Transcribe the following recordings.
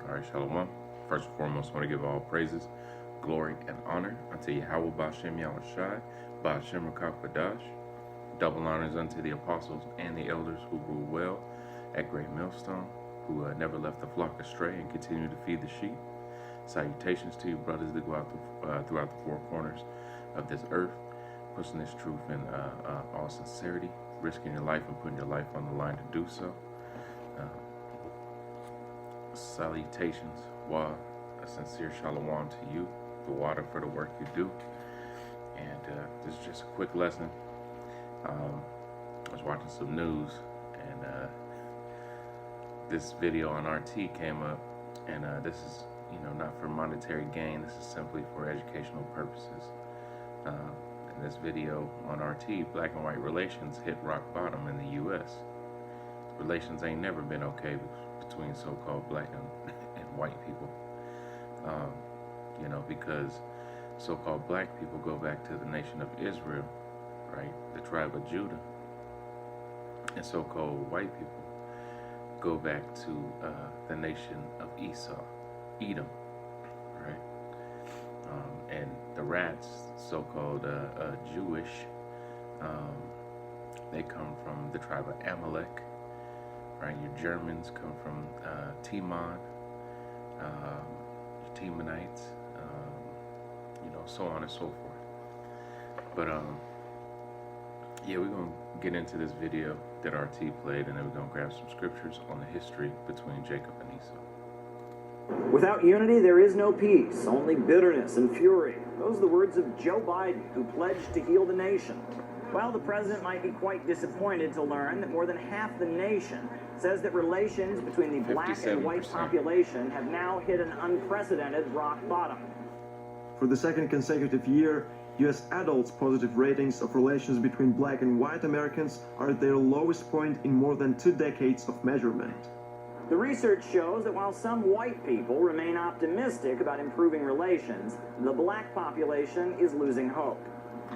All right, Shalom. First and foremost, I want to give all praises, glory, and honor unto Yahweh Ba'Shem Yahushai, Ba'Shem Rakakadash. Double honors unto the apostles and the elders who rule well at Great Millstone, who never left the flock astray and continue to feed the sheep. Salutations to you, brothers that go out throughout the four corners of this earth, pushing this truth in all sincerity, risking your life and putting your life on the line to do so. Salutations, Wa, a sincere shalom to you, the water for the work you do. And this is just a quick lesson. I was watching some news, and this video on RT came up, and this is, not for monetary gain. This is simply for educational purposes. In this video on RT, black and white relations hit rock bottom in the U.S. Relations ain't never been okay between so-called black and white people, because so-called black people go back to the nation of Israel, right, the tribe of Judah, and so-called white people go back to the nation of Esau, Edom, right, and the rats, so-called Jewish, they come from the tribe of Amalek. Right, your Germans come from Timon, your Timonites, so on and so forth. But yeah, we're gonna get into this video that RT played, and then we're gonna grab some scriptures on the history between Jacob and Esau. Without unity, there is no peace, only bitterness and fury. Those are the words of Joe Biden, who pledged to heal the nation. Well, the president might be quite disappointed to learn that more than half the nation says that relations between the black and white population have now hit an unprecedented rock bottom. For the second consecutive year, U.S. adults' positive ratings of relations between black and white Americans are at their lowest point in more than 2 decades of measurement. The research shows that while some white people remain optimistic about improving relations, the black population is losing hope.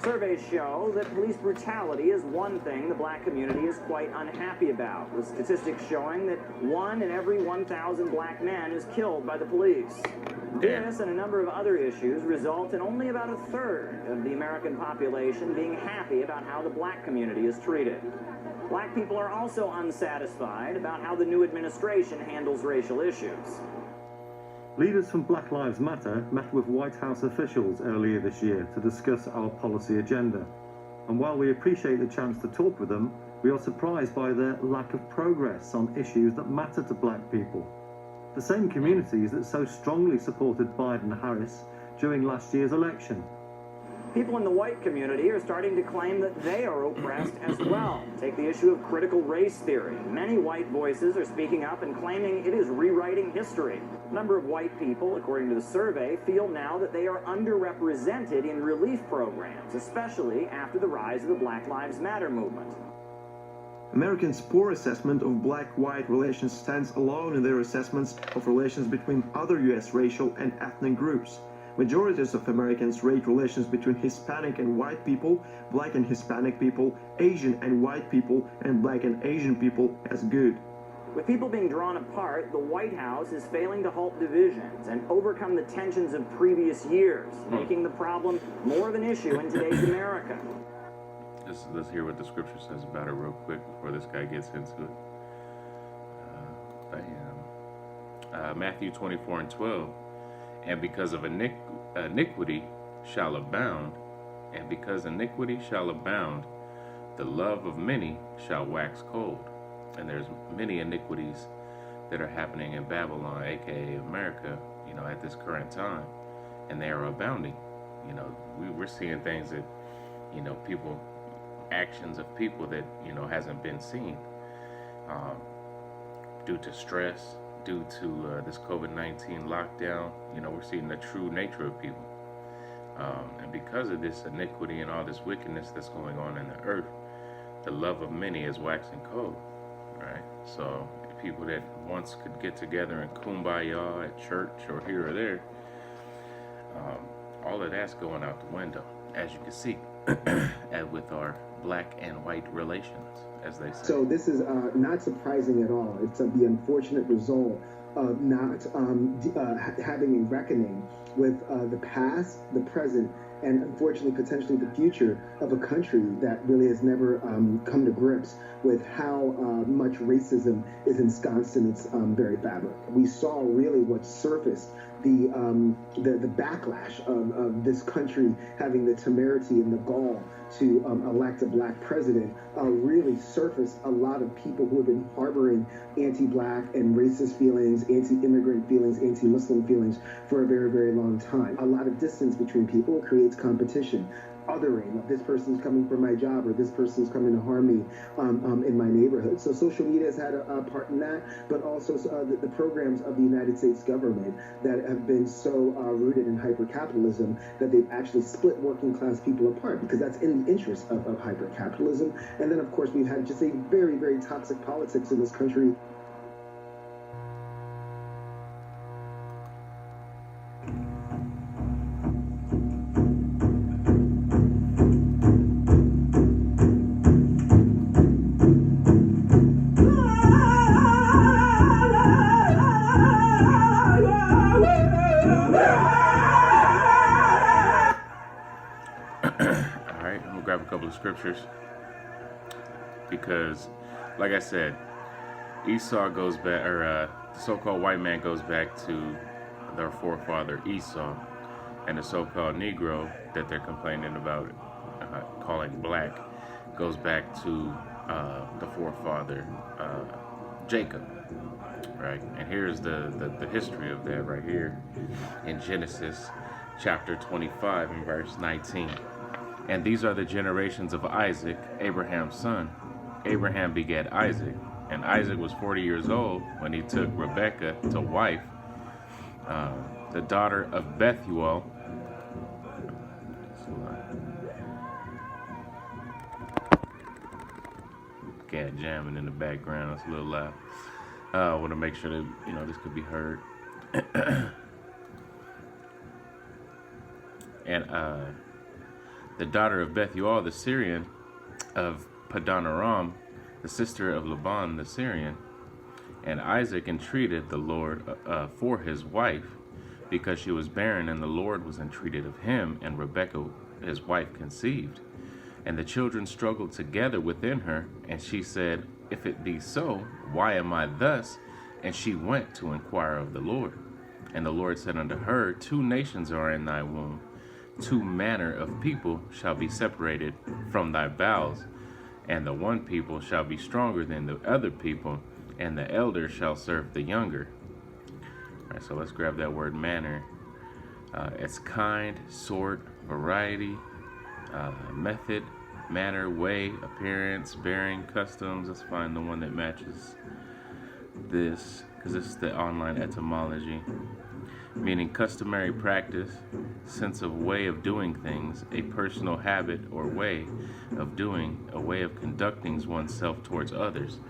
Surveys show that police brutality is one thing the black community is quite unhappy about, with statistics showing that 1 in every 1,000 black men is killed by the police. This and a number of other issues result in only about 1/3 of the American population being happy about how the black community is treated. Black people are also unsatisfied about how the new administration handles racial issues. Leaders from Black Lives Matter met with White House officials earlier this year to discuss our policy agenda. And while we appreciate the chance to talk with them, we are surprised by their lack of progress on issues that matter to black people. The same communities that so strongly supported Biden-Harris during last year's election. People in the white community are starting to claim that they are oppressed as well. Take the issue of critical race theory. Many white voices are speaking up and claiming it is rewriting history. A number of white people, according to the survey, feel now that they are underrepresented in relief programs, especially after the rise of the Black Lives Matter movement. Americans' poor assessment of black-white relations stands alone in their assessments of relations between other U.S. racial and ethnic groups. Majorities of Americans rate relations between Hispanic and white people, black and Hispanic people, Asian and white people, and black and Asian people as good. With people being drawn apart, the White House is failing to halt divisions and overcome the tensions of previous years, making the problem more of an issue in today's America. Let's hear what the scripture says about it real quick before this guy gets into it. Matthew 24:12. And because of iniquity shall abound, and because iniquity shall abound, the love of many shall wax cold. And there's many iniquities that are happening in Babylon, aka America, at this current time, and they are abounding. We're seeing things that, actions of people that, hasn't been seen due to stress, due to this COVID-19 lockdown. We're seeing the true nature of people. And because of this iniquity and all this wickedness that's going on in the earth, the love of many is waxing cold, right? So people that once could get together and kumbaya at church or here or there, all of that's going out the window, as you can see, and with our black and white relations, as they say. So this is not surprising at all. It's the unfortunate result of not having a reckoning with the past, the present, and unfortunately, potentially the future of a country that really has never come to grips with how much racism is ensconced in its very fabric. We saw really what surfaced the backlash of this country having the temerity and the gall to elect a black president really surfaced a lot of people who have been harboring anti-black and racist feelings, anti-immigrant feelings, anti-Muslim feelings for a very, very long time. A lot of distance between people creates competition. Othering, this person's coming for my job, or this person's coming to harm me in my neighborhood. So social media has had a part in that, but also the programs of the United States government that have been so rooted in hyper-capitalism that they've actually split working class people apart, because that's in the interest of hyper-capitalism. And then, of course, we've had just a very, very toxic politics in this country. Grab a couple of scriptures, because like I said, Esau goes back, or the so-called white man goes back to their forefather Esau, and the so-called Negro that they're complaining about calling black goes back to the forefather Jacob, right? And here's the history of that right here in Genesis chapter 25 and verse 19. And these are the generations of Isaac, Abraham's son. Abraham begat Isaac, and Isaac was 40 years old when he took Rebekah to wife, the daughter of Bethuel. Cat jamming in the background, it's a little loud. I want to make sure that this could be heard. And the daughter of Bethuel the Syrian, of Padanaram, the sister of Laban the Syrian. And Isaac entreated the Lord for his wife, because she was barren, and the Lord was entreated of him, and Rebekah his wife conceived. And the children struggled together within her, and she said, If it be so, why am I thus? And she went to inquire of the Lord. And the Lord said unto her, 2 nations are in thy womb, 2 manner of people shall be separated from thy bowels, and the one people shall be stronger than the other people, and the elder shall serve the younger. All right, so let's grab that word manner. It's kind, sort, variety, method, manner, way, appearance, bearing, customs. Let's find the one that matches this, because this is the online etymology. Meaning customary practice, sense of way of doing things, a personal habit or way of doing, a way of conducting oneself towards others.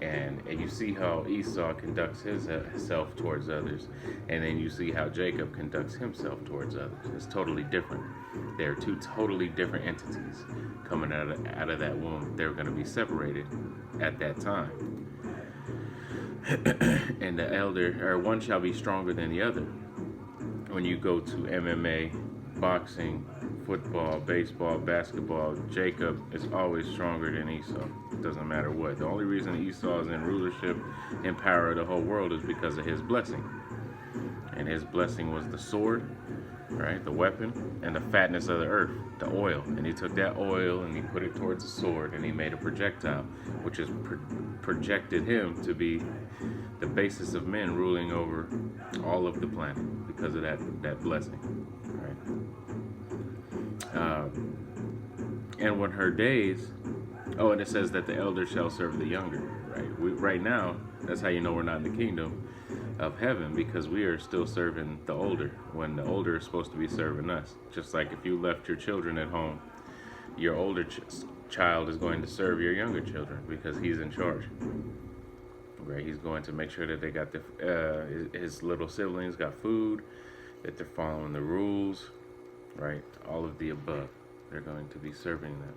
And you see how Esau conducts himself towards others, and then you see how Jacob conducts himself towards others. It's totally different. They're 2 totally different entities coming out of that womb. They're going to be separated at that time. And the elder, or one shall be stronger than the other. When you go to MMA, boxing, football, baseball, basketball, Jacob is always stronger than Esau. It doesn't matter what. The only reason Esau is in rulership and power of the whole world is because of his blessing. And his blessing was the sword, right, the weapon, and the fatness of the earth, the oil. And he took that oil and he put it towards the sword, and he made a projectile, which is projected him to be the basis of men ruling over all of the planet because of that blessing, right? And when her days, and it says that the elder shall serve the younger, right? Right now, that's how you know we're not in the kingdom of heaven, because we are still serving the older, when the older is supposed to be serving us. Just like if you left your children at home, your older child is going to serve your younger children because he's in charge. Right, he's going to make sure that they got his little siblings got food, that they're following the rules, right? All of the above. They're going to be serving them.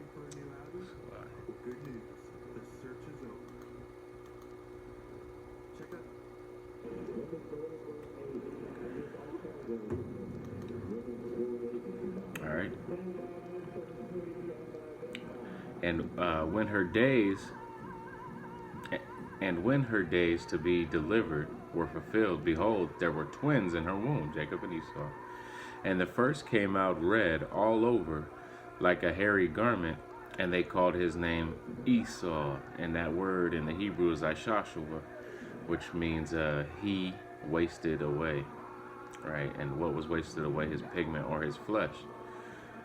Looking for a new album? Good news. The search is over. Check out. All right. And when her days to be delivered were fulfilled, behold, there were twins in her womb, Jacob and Esau. And the first came out red all over, like a hairy garment, and they called his name Esau. And that word in the Hebrew is Ishashua, which means he wasted away, right? And what was wasted away? His pigment or his flesh.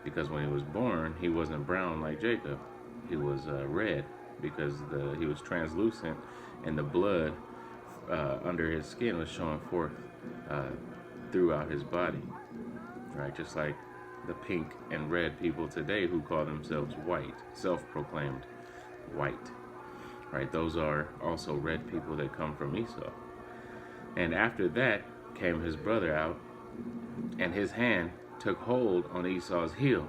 Because when he was born, he wasn't brown like Jacob. He was red because he was translucent, and the blood under his skin was showing forth throughout his body, right? Just like the pink and red people today who call themselves white, self-proclaimed white, right? Those are also red people that come from Esau. And after that came his brother out, and his hand took hold on Esau's heel,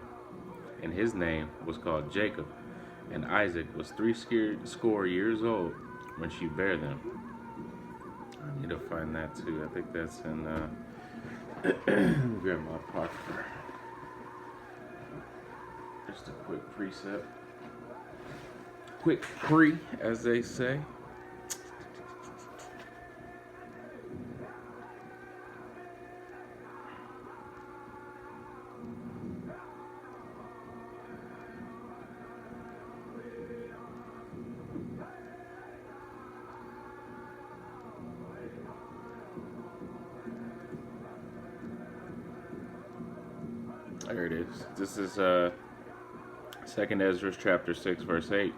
and his name was called Jacob. And Isaac was 80 years old when she bare them. I need to find that too. I think that's in grab my apocrypha. Just a quick precept. Quick pre, as they say. There it is. This is 2 Ezra chapter 6 verse 8.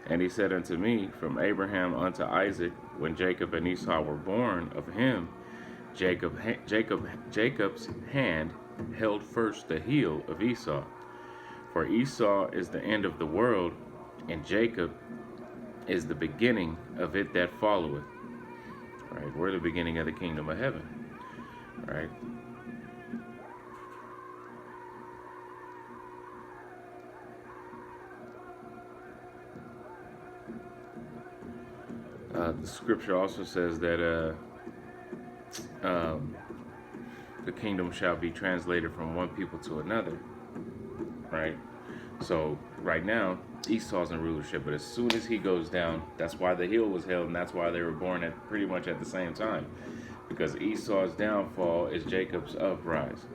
And he said unto me, from Abraham unto Isaac, when Jacob and Esau were born of him, Jacob's hand held first the heel of Esau. For Esau is the end of the world, and Jacob is the beginning of it that followeth. Right? We're the beginning of the kingdom of heaven. Right? The scripture also says that the kingdom shall be translated from one people to another, right? So right now, Esau's in rulership, but as soon as he goes down, that's why the heel was held, and that's why they were born at pretty much at the same time, because Esau's downfall is Jacob's uprise,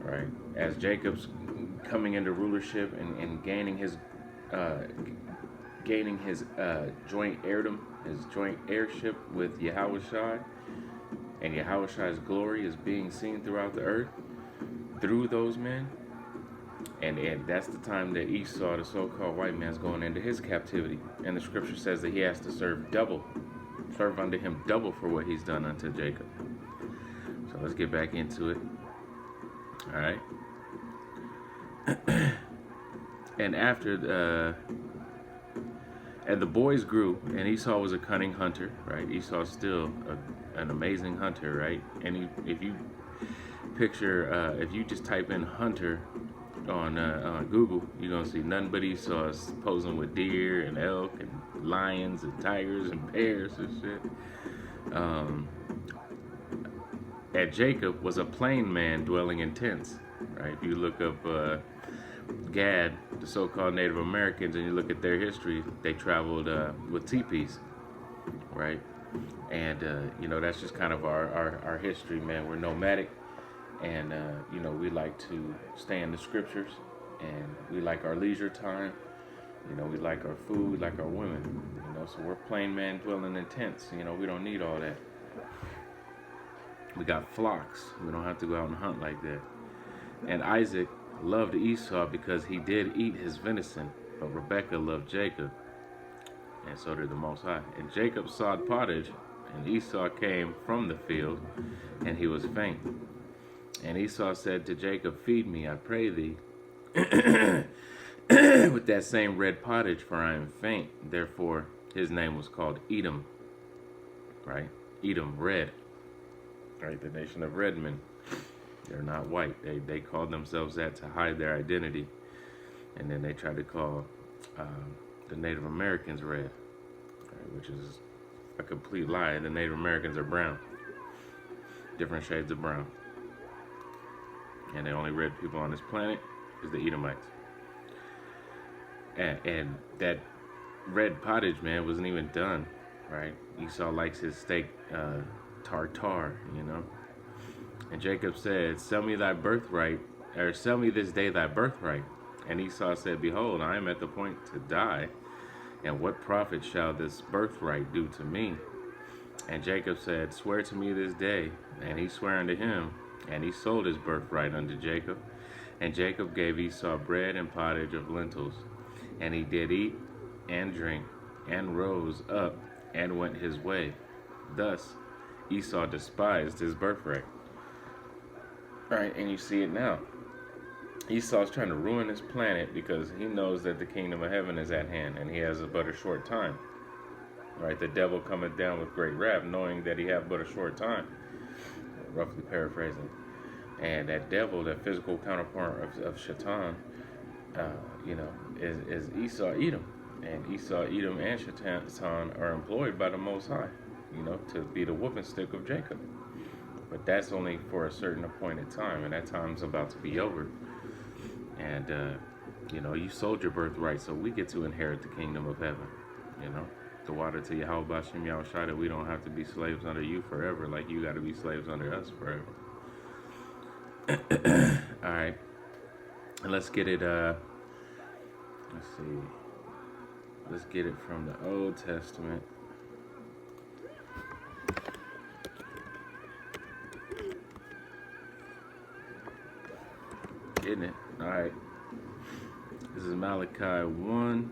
right? As Jacob's coming into rulership and gaining his joint heirdom, his joint heirship with Yahushua, and Yahushua's glory is being seen throughout the earth through those men. And that's the time that Esau, the so-called white man, is going into his captivity. And the scripture says that he has to serve unto him double for what he's done unto Jacob. So let's get back into it. All right. And after and the boys grew, and Esau was a cunning hunter, right? Esau's still an amazing hunter, right? And if you picture, if you just type in hunter on Google, you're gonna see nothing but Esau's posing with deer and elk and lions and tigers and bears and shit. And Jacob was a plain man dwelling in tents, right? If you look up Gad, the so-called Native Americans, and you look at their history, they traveled with teepees, right? And that's just kind of our history, man. We're nomadic, and we like to stay in the scriptures, and we like our leisure time. We like our food, we like our women. So we're plain men dwelling in tents. We don't need all that. We got flocks. We don't have to go out and hunt like that. And Isaac loved Esau because he did eat his venison, but Rebekah loved Jacob, and so did the Most High. And Jacob sawed pottage, and Esau came from the field, and he was faint. And Esau said to Jacob, feed me, I pray thee, with that same red pottage, for I am faint. Therefore his name was called Edom, right? Edom, red, right? The nation of red men. They're not white. They called themselves that to hide their identity. And then they tried to call the Native Americans red, right, which is a complete lie. The Native Americans are brown, different shades of brown. And the only red people on this planet is the Edomites. And that red pottage, man, wasn't even done, right? Esau likes his steak tartare, you know. And Jacob said, sell me thy birthright, or sell me this day thy birthright. And Esau said, behold, I am at the point to die, and what profit shall this birthright do to me? And Jacob said, swear to me this day. And he sware unto him, and he sold his birthright unto Jacob. And Jacob gave Esau bread and pottage of lentils. And he did eat and drink, and rose up, and went his way. Thus Esau despised his birthright. Right, and you see it now. Esau's trying to ruin his planet because he knows that the kingdom of heaven is at hand, and he has but a short time. Right, the devil cometh down with great wrath, knowing that he hath but a short time. Roughly paraphrasing. And that devil, that physical counterpart of Shaitan, is Esau Edom. And Esau Edom and Shaitan are employed by the Most High, to be the whooping stick of Jacob. But that's only for a certain appointed time, and that time's about to be over. And, you sold your birthright, so we get to inherit the kingdom of heaven, The water to Yahweh Bashim Yahushua, that we don't have to be slaves under you forever, like you got to be slaves under us forever. All right. And let's get it, let's see. Let's get it from the Old Testament. Isn't it? All right. This is Malachi 1.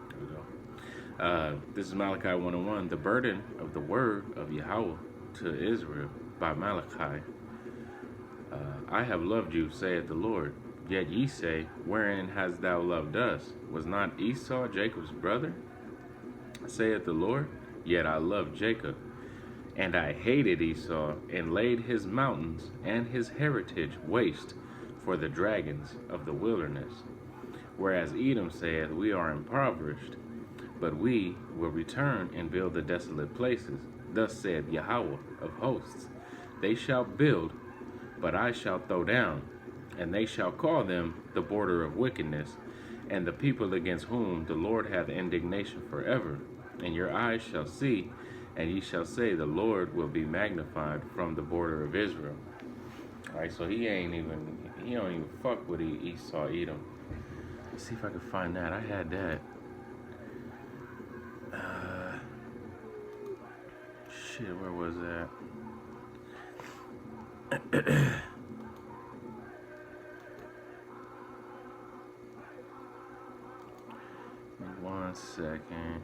There we go. This is Malachi 1:1. The burden of the word of Yahweh to Israel by Malachi. I have loved you, saith the Lord. Yet ye say, wherein hast thou loved us? Was not Esau Jacob's brother? Saith the Lord. Yet I loved Jacob, and I hated Esau, and laid his mountains and his heritage waste for the dragons of the wilderness. Whereas Edom saith, we are impoverished, but we will return and build the desolate places. Thus saith Yahweh of hosts, they shall build, but I shall throw down, and they shall call them the border of wickedness, and the people against whom the Lord hath indignation forever. And your eyes shall see, and ye shall say, the Lord will be magnified from the border of Israel. All right, so he don't even fuck with Esau Edom. Let's see if I can find that. I had that. Shit, where was that? 1 second.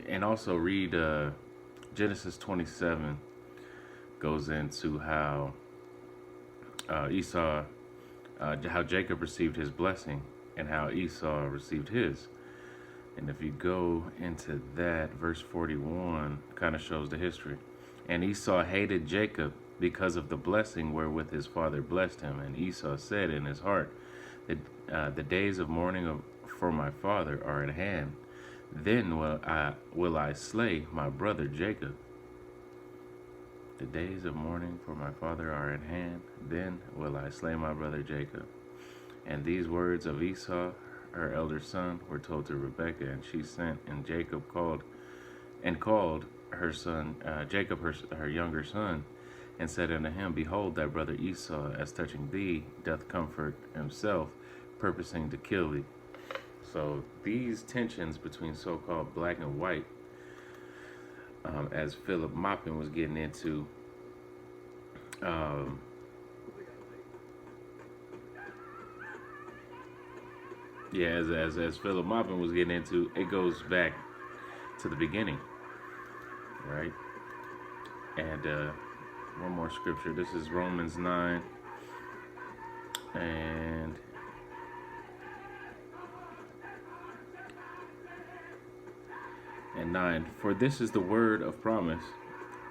And also read Genesis 27 goes into how how Jacob received his blessing and how Esau received his. And if you go into that, verse 41 kind of shows the history. And Esau hated Jacob because of the blessing wherewith his father blessed him. And Esau said in his heart, the days of mourning for my father are at hand. Then will I slay my brother Jacob, The days of mourning for my father are at hand. Then will I slay my brother Jacob. And these words of Esau, her elder son, were told to Rebekah, and she sent, and Jacob called her son, Jacob her younger son, and said unto him, Behold, thy brother Esau, as touching thee, doth comfort himself, purposing to kill thee. So these tensions between so-called black and white, as Philip Maupin was getting into, as Philip Maupin was getting into, it goes back to the beginning, right? And one more scripture. This is Romans 9 and 9. For this is the word of promise.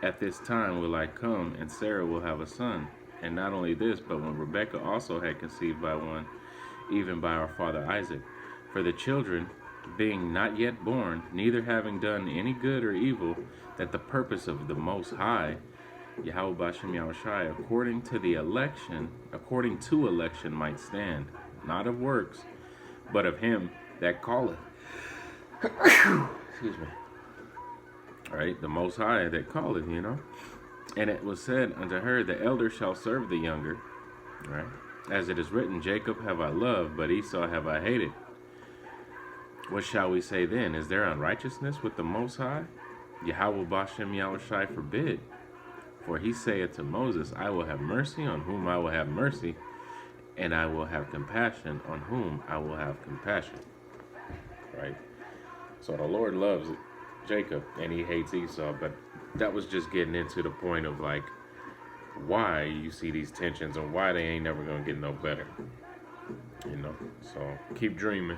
At this time will I come, and Sarah will have a son. And not only this, but when Rebekah also had conceived by one, even by our father Isaac. For the children, being not yet born, neither having done any good or evil, that the purpose of the Most High, Yahweh Bashem Yahushai, according to election might stand, not of works, but of him that calleth. Excuse me. All right, the Most High that calleth, And it was said unto her, the elder shall serve the younger, right? As it is written, Jacob have I loved, but Esau have I hated. What shall we say then? Is there unrighteousness with the Most High? Yahweh Bashem Yahushai forbid. For he saith to Moses, I will have mercy on whom I will have mercy, and I will have compassion on whom I will have compassion. Right? So the Lord loves Jacob and he hates Esau, but that was just getting into the point of like why you see these tensions and why they ain't never gonna get no better. So keep dreaming.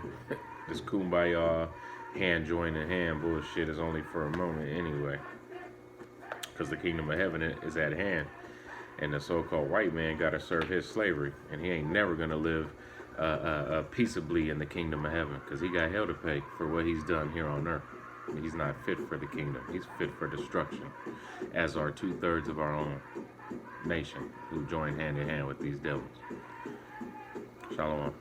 This kumbaya, hand joining hand bullshit is only for a moment anyway, because the kingdom of heaven is at hand, and the so-called white man got to serve his slavery, and he ain't never gonna live peaceably in the kingdom of heaven, because he got hell to pay for what he's done here on earth. He's not fit for the kingdom. He's fit for destruction, as are 2/3 of our own nation who joined hand in hand with these devils. Shalom.